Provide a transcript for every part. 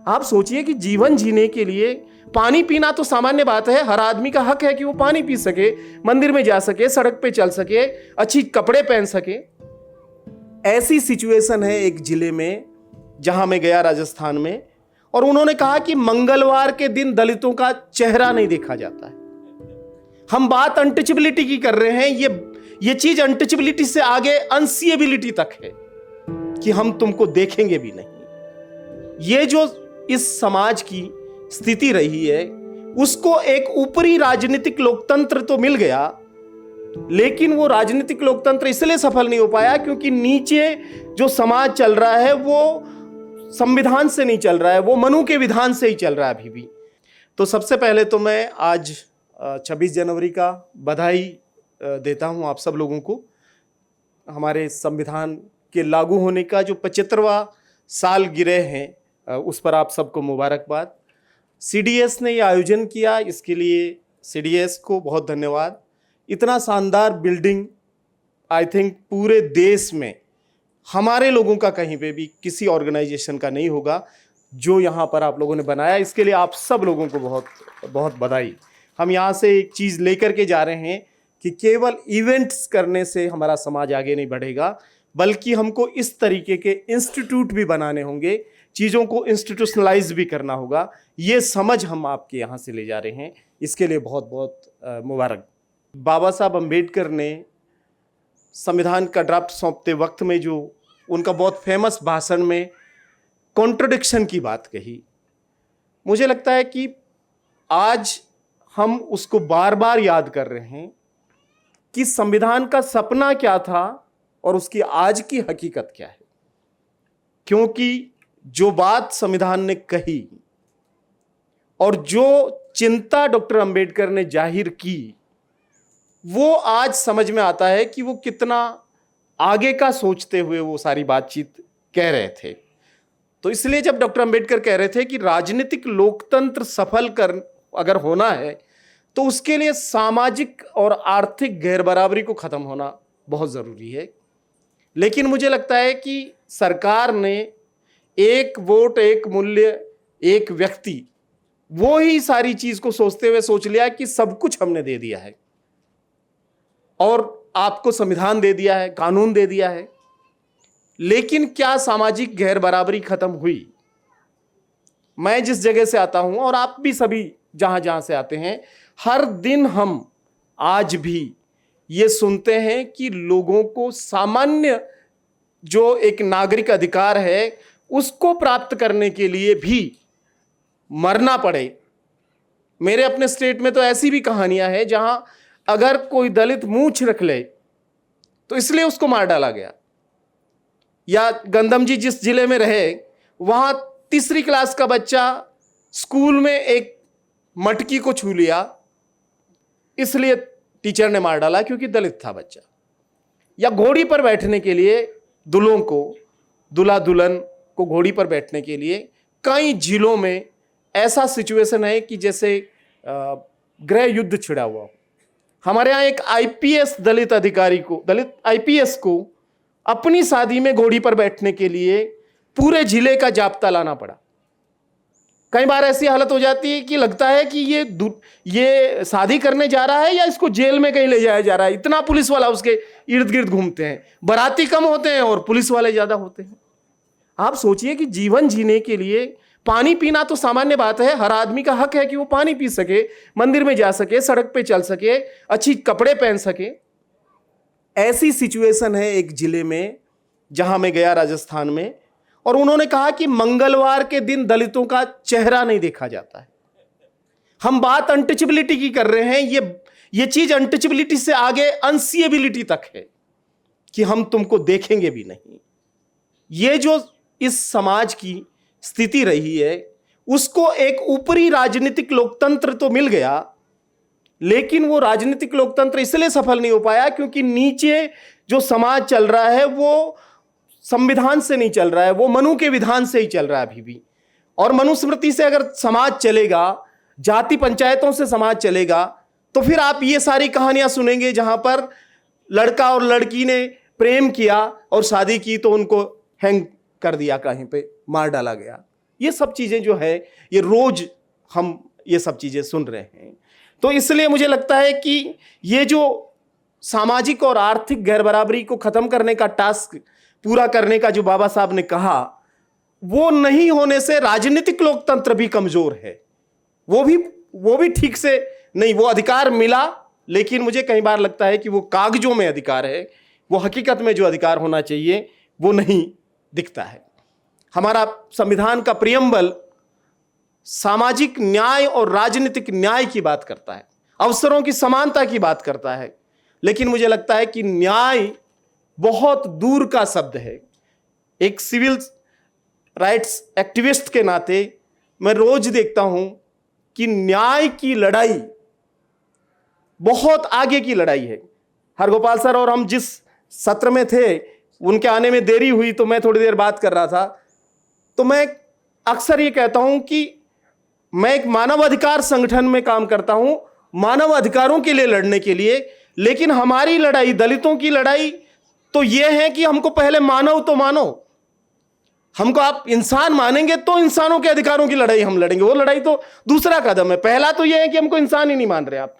आप सोचिए कि जीवन जीने के लिए पानी पीना तो सामान्य बात है, हर आदमी का हक है कि वो पानी पी सके, मंदिर में जा सके, सड़क पे चल सके, अच्छी कपड़े पहन सके। ऐसी सिचुएशन है एक जिले में जहां मैं गया, राजस्थान में, और उन्होंने कहा कि मंगलवार के दिन दलितों का चेहरा नहीं देखा जाता है। हम बात अनटचेबिलिटी की कर रहे हैं, ये चीज अनटचेबिलिटी से आगे अनसीएबिलिटी तक है कि हम तुमको देखेंगे भी नहीं। ये जो इस समाज की स्थिति रही है, उसको एक ऊपरी राजनीतिक लोकतंत्र तो मिल गया, लेकिन वो राजनीतिक लोकतंत्र इसलिए सफल नहीं हो पाया क्योंकि नीचे जो समाज चल रहा है वो संविधान से नहीं चल रहा है, वो मनु के विधान से ही चल रहा है अभी भी। तो सबसे पहले तो मैं आज 26 जनवरी का बधाई देता हूं आप सब लोगों को। हमारे संविधान के लागू होने का जो 75वां साल गिरह हैं, उस पर आप सबको मुबारकबाद। सीडीएस ने ये आयोजन किया, इसके लिए सीडीएस को बहुत धन्यवाद। इतना शानदार बिल्डिंग आई थिंक पूरे देश में हमारे लोगों का कहीं पे भी किसी ऑर्गेनाइजेशन का नहीं होगा जो यहाँ पर आप लोगों ने बनाया। इसके लिए आप सब लोगों को बहुत बहुत बधाई। हम यहाँ से एक चीज़ लेकर के जा रहे हैं कि केवल इवेंट्स करने से हमारा समाज आगे नहीं बढ़ेगा, बल्कि हमको इस तरीके के इंस्टीट्यूट भी बनाने होंगे, चीज़ों को इंस्टीट्यूशनलाइज भी करना होगा। ये समझ हम आपके यहाँ से ले जा रहे हैं, इसके लिए बहुत बहुत मुबारक। बाबा साहब अम्बेडकर ने संविधान का ड्राफ्ट सौंपते वक्त में जो उनका बहुत फेमस भाषण में कॉन्ट्रडिक्शन की बात कही, मुझे लगता है कि आज हम उसको बार बार याद कर रहे हैं कि संविधान का सपना क्या था और उसकी आज की हकीकत क्या है। क्योंकि जो बात संविधान ने कही और जो चिंता डॉक्टर अंबेडकर ने जाहिर की, वो आज समझ में आता है कि वो कितना आगे का सोचते हुए वो सारी बातचीत कह रहे थे। तो इसलिए जब डॉक्टर अंबेडकर कह रहे थे कि राजनीतिक लोकतंत्र सफल कर अगर होना है तो उसके लिए सामाजिक और आर्थिक गैरबराबरी को खत्म होना बहुत ज़रूरी है। लेकिन मुझे लगता है कि सरकार ने एक वोट एक मूल्य एक व्यक्ति, वो ही सारी चीज़ को सोचते हुए सोच लिया कि सब कुछ हमने दे दिया है और आपको संविधान दे दिया है, कानून दे दिया है, लेकिन क्या सामाजिक गैर बराबरी खत्म हुई? मैं जिस जगह से आता हूं और आप भी सभी जहां जहां से आते हैं, हर दिन हम आज भी ये सुनते हैं कि लोगों को सामान्य जो एक नागरिक अधिकार है उसको प्राप्त करने के लिए भी मरना पड़े। मेरे अपने स्टेट में तो ऐसी भी कहानियां हैं जहां अगर कोई दलित मूंछ रख ले तो इसलिए उसको मार डाला गया। या गंदम जी जिस जिले में रहे, वहां तीसरी क्लास का बच्चा स्कूल में एक मटकी को छू लिया, इसलिए टीचर ने मार डाला क्योंकि दलित था बच्चा। या घोड़ी पर बैठने के लिए दुल्हों को, दूल्हा दुल्हन को घोड़ी पर बैठने के लिए कई जिलों में ऐसा सिचुएशन है कि जैसे गृह युद्ध छिड़ा हुआ हो। हमारे यहाँ एक आईपीएस दलित अधिकारी को, दलित आईपीएस को अपनी शादी में घोड़ी पर बैठने के लिए पूरे जिले का जाप्ता लाना पड़ा। कई बार ऐसी हालत हो जाती है कि लगता है कि ये शादी करने जा रहा है या इसको जेल में कहीं ले जाया जा रहा है। इतना पुलिस वाला उसके इर्द गिर्द घूमते हैं। बाराती कम होते हैं और पुलिस वाले ज्यादा होते हैं। आप सोचिए कि जीवन जीने के लिए पानी पीना तो सामान्य बात है, हर आदमी का हक है कि वो पानी पी सके, मंदिर में जा सके, सड़क पे चल सके, अच्छी कपड़े पहन सके। ऐसी सिचुएशन है एक जिले में जहां मैं गया, राजस्थान में, और उन्होंने कहा कि मंगलवार के दिन दलितों का चेहरा नहीं देखा जाता है। हम बात अनटचेबिलिटी की कर रहे हैं, ये चीज अनटचेबिलिटी से आगे अनसीएबिलिटी तक है कि हम तुमको देखेंगे भी नहीं। ये जो इस समाज की स्थिति रही है, उसको एक ऊपरी राजनीतिक लोकतंत्र तो मिल गया, लेकिन वो राजनीतिक लोकतंत्र इसलिए सफल नहीं हो पाया क्योंकि नीचे जो समाज चल रहा है वो संविधान से नहीं चल रहा है, वो मनु के विधान से ही चल रहा है अभी भी। और मनुस्मृति से अगर समाज चलेगा, जाति पंचायतों से समाज चलेगा, तो फिर आप ये सारी कहानियां सुनेंगे जहां पर लड़का और लड़की ने प्रेम किया और शादी की तो उनको हैंग कर दिया, कहीं पे मार डाला गया। ये सब चीजें जो है ये रोज हम ये सब चीजें सुन रहे हैं। तो इसलिए मुझे लगता है कि ये जो सामाजिक और आर्थिक गैर बराबरी को खत्म करने का टास्क पूरा करने का जो बाबा साहब ने कहा, वो नहीं होने से राजनीतिक लोकतंत्र भी कमजोर है। वो भी ठीक से नहीं, वो अधिकार मिला, लेकिन मुझे कई बार लगता है कि वो कागजों में अधिकार है, वो हकीकत में जो अधिकार होना चाहिए वो नहीं दिखता है। हमारा संविधान का प्रियम्बल सामाजिक न्याय और राजनीतिक न्याय की बात करता है, अवसरों की समानता की बात करता है, लेकिन मुझे लगता है कि न्याय बहुत दूर का शब्द है। एक सिविल राइट्स एक्टिविस्ट के नाते मैं रोज देखता हूं कि न्याय की लड़ाई बहुत आगे की लड़ाई है। हरगोपाल सर और हम जिस सत्र में थे, उनके आने में देरी हुई तो मैं थोड़ी देर बात कर रहा था, तो मैं अक्सर ये कहता हूं कि मैं एक मानव अधिकार संगठन में काम करता हूं, मानव अधिकारों के लिए लड़ने के लिए, लेकिन हमारी लड़ाई, दलितों की लड़ाई तो यह है कि हमको पहले मानव तो मानो, हमको आप इंसान मानेंगे तो इंसानों के अधिकारों की लड़ाई हम लड़ेंगे। वो लड़ाई तो दूसरा कदम है। पहला तो यह है कि हमको इंसान ही नहीं मान रहे, आप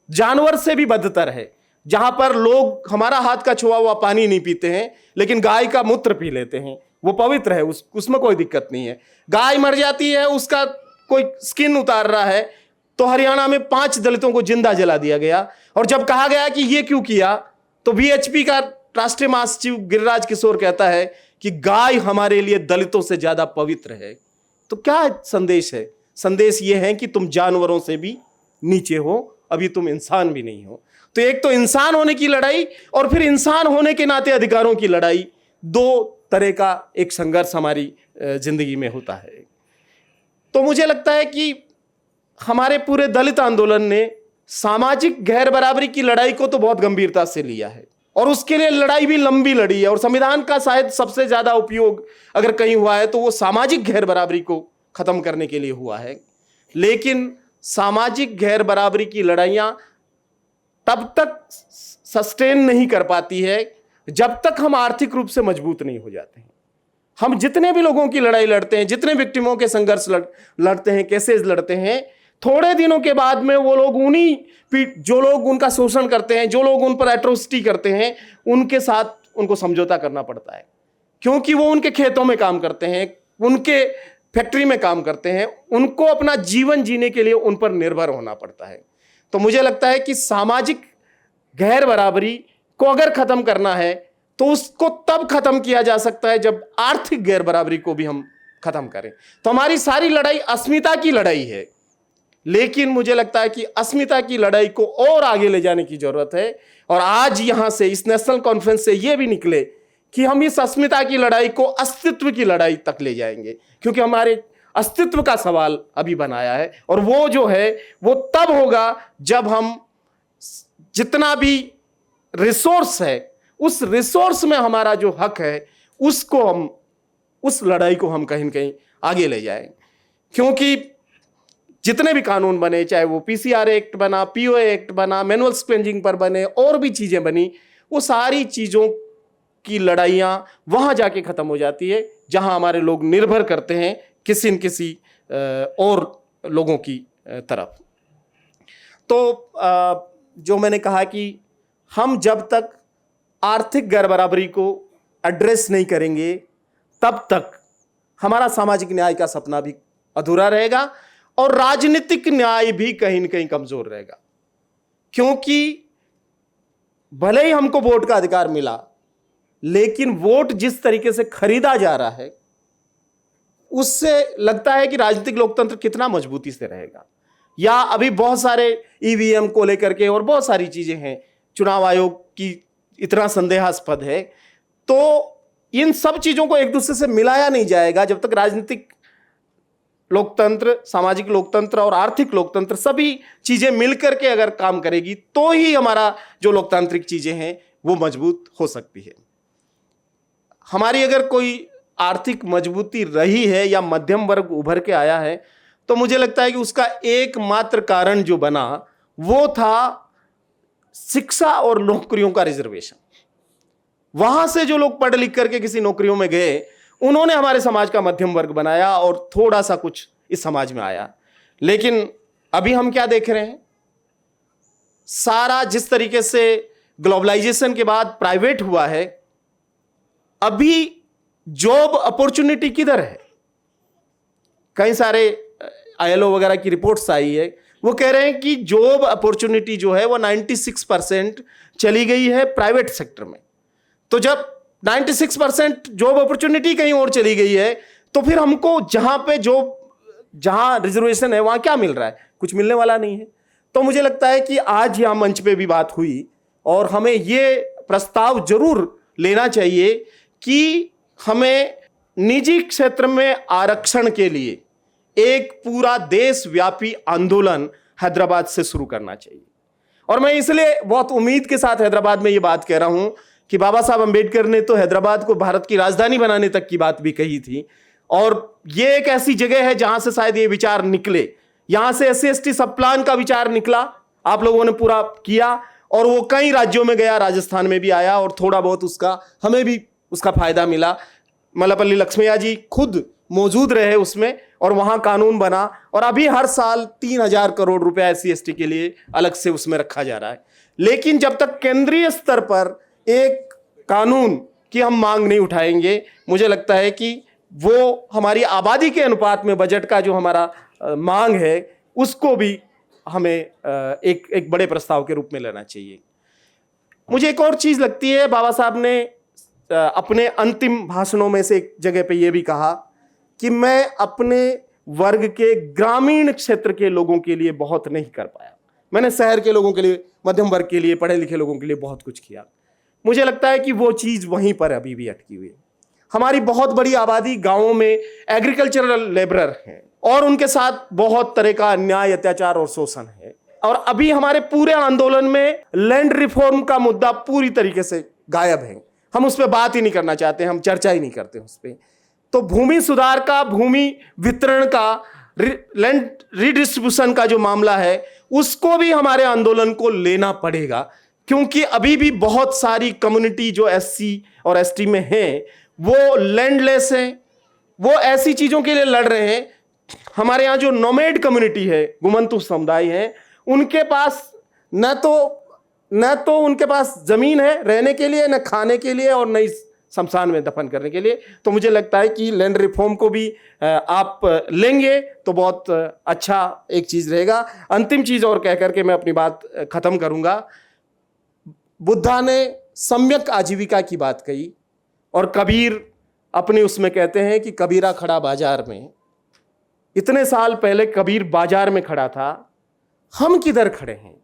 जानवर से भी बदतर है, जहां पर लोग हमारा हाथ का छुआ हुआ पानी नहीं पीते हैं लेकिन गाय का मूत्र पी लेते हैं, वो पवित्र है, उसमें कोई दिक्कत नहीं है। गाय मर जाती है, उसका कोई स्किन उतार रहा है, तो हरियाणा में 5 दलितों को जिंदा जला दिया गया, और जब कहा गया कि ये क्यों किया, तो वीएचपी का राष्ट्रीय महासचिव गिरिराज किशोर कहता है कि गाय हमारे लिए दलितों से ज्यादा पवित्र है। तो क्या संदेश है? संदेश ये है कि तुम जानवरों से भी नीचे हो, अभी तुम इंसान भी नहीं हो। तो एक तो इंसान होने की लड़ाई और फिर इंसान होने के नाते अधिकारों की लड़ाई, 2 तरह का एक संघर्ष हमारी जिंदगी में होता है। तो मुझे लगता है कि हमारे पूरे दलित आंदोलन ने सामाजिक गैर बराबरी की लड़ाई को तो बहुत गंभीरता से लिया है, और उसके लिए लड़ाई भी लंबी लड़ी है, और संविधान का शायद सबसे ज्यादा उपयोग अगर कहीं हुआ है तो वो सामाजिक गैर बराबरी को खत्म करने के लिए हुआ है। लेकिन सामाजिक गैर बराबरी की लड़ाइयां तब तक सस्टेन नहीं कर पाती है जब तक हम आर्थिक रूप से मजबूत नहीं हो जाते हैं। हम जितने भी लोगों की लड़ाई लड़ते हैं, जितने विक्टिमों के संघर्ष लड़ते हैं, केसेस लड़ते हैं, थोड़े दिनों के बाद में वो लोग जो लोग उनका शोषण करते हैं, जो लोग उन पर एट्रोसिटी करते हैं, उनके साथ उनको समझौता करना पड़ता है, क्योंकि वो उनके खेतों में काम करते हैं, उनके फैक्ट्री में काम करते हैं, उनको अपना जीवन जीने के लिए उन पर निर्भर होना पड़ता है। तो मुझे लगता है कि सामाजिक गैर बराबरी को अगर खत्म करना है तो उसको तब खत्म किया जा सकता है जब आर्थिक गैर बराबरी को भी हम खत्म करें। तो हमारी सारी लड़ाई अस्मिता की लड़ाई है, लेकिन मुझे लगता है कि अस्मिता की लड़ाई को और आगे ले जाने की जरूरत है। और आज यहां से इस नेशनल कॉन्फ्रेंस से यह भी निकले कि हम इस अस्मिता की लड़ाई को अस्तित्व की लड़ाई तक ले जाएंगे, क्योंकि हमारे अस्तित्व का सवाल अभी बनाया है, और वो जो है वो तब होगा जब हम जितना भी रिसोर्स है, उस रिसोर्स में हमारा जो हक है, उसको हम, उस लड़ाई को हम कहीं न कहीं आगे ले जाएं। क्योंकि जितने भी कानून बने, चाहे वो पीसीआर एक्ट बना, पीओए एक्ट बना, मैनुअल स्क्वेंजिंग पर बने, और भी चीजें बनी, वो सारी चीजों की लड़ाइयां वहां जाके खत्म हो जाती है जहां हमारे लोग निर्भर करते हैं किसी न किसी और लोगों की तरफ। तो जो मैंने कहा कि हम जब तक आर्थिक गैर बराबरी को एड्रेस नहीं करेंगे, तब तक हमारा सामाजिक न्याय का सपना भी अधूरा रहेगा और राजनीतिक न्याय भी कहीं न कहीं कमजोर रहेगा। क्योंकि भले ही हमको वोट का अधिकार मिला, लेकिन वोट जिस तरीके से खरीदा जा रहा है, उससे लगता है कि राजनीतिक लोकतंत्र कितना मजबूती से रहेगा। या अभी बहुत सारे ईवीएम को लेकर के और बहुत सारी चीजें हैं, चुनाव आयोग की इतना संदेहास्पद है, तो इन सब चीजों को एक दूसरे से मिलाया नहीं जाएगा जब तक राजनीतिक लोकतंत्र, सामाजिक लोकतंत्र और आर्थिक लोकतंत्र सभी चीजें मिलकर के अगर काम करेगी, तो ही हमारा जो लोकतांत्रिक चीजें हैं वो मजबूत हो सकती है। हमारी अगर कोई आर्थिक मजबूती रही है या मध्यम वर्ग उभर के आया है, तो मुझे लगता है कि उसका एकमात्र कारण जो बना वो था शिक्षा और नौकरियों का रिजर्वेशन। वहां से जो लोग पढ़ लिख करके किसी नौकरियों में गए, उन्होंने हमारे समाज का मध्यम वर्ग बनाया और थोड़ा सा कुछ इस समाज में आया। लेकिन अभी हम क्या देख रहे हैं, सारा जिस तरीके से ग्लोबलाइजेशन के बाद प्राइवेट हुआ है, अभी जॉब अपॉर्चुनिटी किधर है? कई सारे ILO वगैरह की रिपोर्ट्स आई है, वो कह रहे हैं कि जॉब अपॉर्चुनिटी जो है वो 96% चली गई है प्राइवेट सेक्टर में। तो जब 96% जॉब अपॉर्चुनिटी कहीं और चली गई है, तो फिर हमको जहां पे जॉब, जहां रिजर्वेशन है, वहां क्या मिल रहा है? कुछ मिलने वाला नहीं है। तो मुझे लगता है कि आज यहां मंच पे भी बात हुई और हमें ये प्रस्ताव जरूर लेना चाहिए कि हमें निजी क्षेत्र में आरक्षण के लिए एक पूरा देशव्यापी आंदोलन हैदराबाद से शुरू करना चाहिए। और मैं इसलिए बहुत उम्मीद के साथ हैदराबाद में ये बात कह रहा हूं कि बाबा साहब अंबेडकर ने तो हैदराबाद को भारत की राजधानी बनाने तक की बात भी कही थी, और ये एक ऐसी जगह है जहां से शायद ये विचार निकले। यहां से SC/ST सब प्लान का विचार निकला, आप लोगों ने पूरा किया, और वो कई राज्यों में गया, राजस्थान में भी आया, और थोड़ा बहुत उसका हमें भी उसका फायदा मिला। मल्लापल्ली लक्ष्मैया जी खुद मौजूद रहे उसमें, और वहां कानून बना, और अभी हर साल 3000 करोड़ रुपया SC/ST के लिए अलग से उसमें रखा जा रहा है। लेकिन जब तक केंद्रीय स्तर पर एक कानून की हम मांग नहीं उठाएंगे, मुझे लगता है कि वो हमारी आबादी के अनुपात में बजट का जो हमारा मांग है, उसको भी हमें एक बड़े प्रस्ताव के रूप में लेना चाहिए। मुझे एक और चीज लगती है, बाबा साहब ने अपने अंतिम भाषणों में से एक जगह पे ये भी कहा कि मैं अपने वर्ग के ग्रामीण क्षेत्र के लोगों के लिए बहुत नहीं कर पाया, मैंने शहर के लोगों के लिए, मध्यम वर्ग के लिए, पढ़े लिखे लोगों के लिए बहुत कुछ किया। मुझे लगता है कि वो चीज वहीं पर अभी भी अटकी हुई है। हमारी बहुत बड़ी आबादी गांवों में एग्रीकल्चरल लेबरर हैं, और उनके साथ बहुत तरह का अन्याय, अत्याचार और शोषण है। और अभी हमारे पूरे आंदोलन में लैंड रिफॉर्म का मुद्दा पूरी तरीके से गायब है। हम उस पर बात ही नहीं करना चाहते, हम चर्चा ही नहीं करते उस पर। तो भूमि सुधार का, भूमि वितरण का, लैंड रिडिस्ट्रीब्यूशन का जो मामला है, उसको भी हमारे आंदोलन को लेना पड़ेगा, क्योंकि अभी भी बहुत सारी कम्युनिटी जो SC और ST में हैं, वो लैंडलेस हैं, वो ऐसी चीजों के लिए लड़ रहे हैं। हमारे यहाँ जो नोमैड कम्युनिटी है, गुमंतु समुदाय है, उनके पास न तो उनके पास जमीन है रहने के लिए, न खाने के लिए, और न ही शमशान में दफन करने के लिए। तो मुझे लगता है कि लैंड रिफॉर्म को भी आप लेंगे तो बहुत अच्छा एक चीज रहेगा। अंतिम चीज और कह करके मैं अपनी बात खत्म करूंगा। बुद्धा ने सम्यक आजीविका की कही कही, और कबीर अपने उसमें कहते हैं कि कबीरा खड़ा बाजार में। इतने साल पहले कबीर बाजार में खड़ा था, हम किधर खड़े हैं?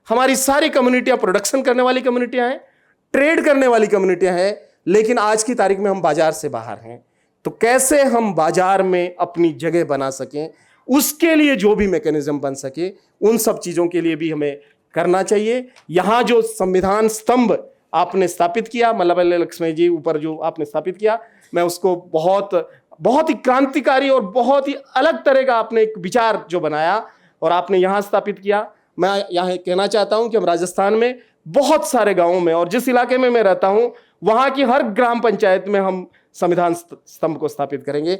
हमारी सारी कम्युनिटियां प्रोडक्शन करने वाली कम्युनिटियां हैं, ट्रेड करने वाली कम्युनिटियां हैं, लेकिन आज की तारीख में हम बाजार से बाहर हैं। तो कैसे हम बाजार में अपनी जगह बना सकें, उसके लिए जो भी मैकेनिज्म बन सके, उन सब चीजों के लिए भी हमें करना चाहिए। यहां जो संविधान स्तंभ आपने स्थापित किया, मल्लापल्ली लक्ष्मैया जी ऊपर जो आपने स्थापित किया, मैं उसको बहुत ही क्रांतिकारी और बहुत ही अलग तरह का आपने एक विचार जो बनाया और आपने यहां स्थापित किया। मैं यहां कहना चाहता हूं कि हम राजस्थान में बहुत सारे गांवों में, और जिस इलाके में मैं रहता हूं, वहां की हर ग्राम पंचायत में हम संविधान स्तंभ को स्थापित करेंगे।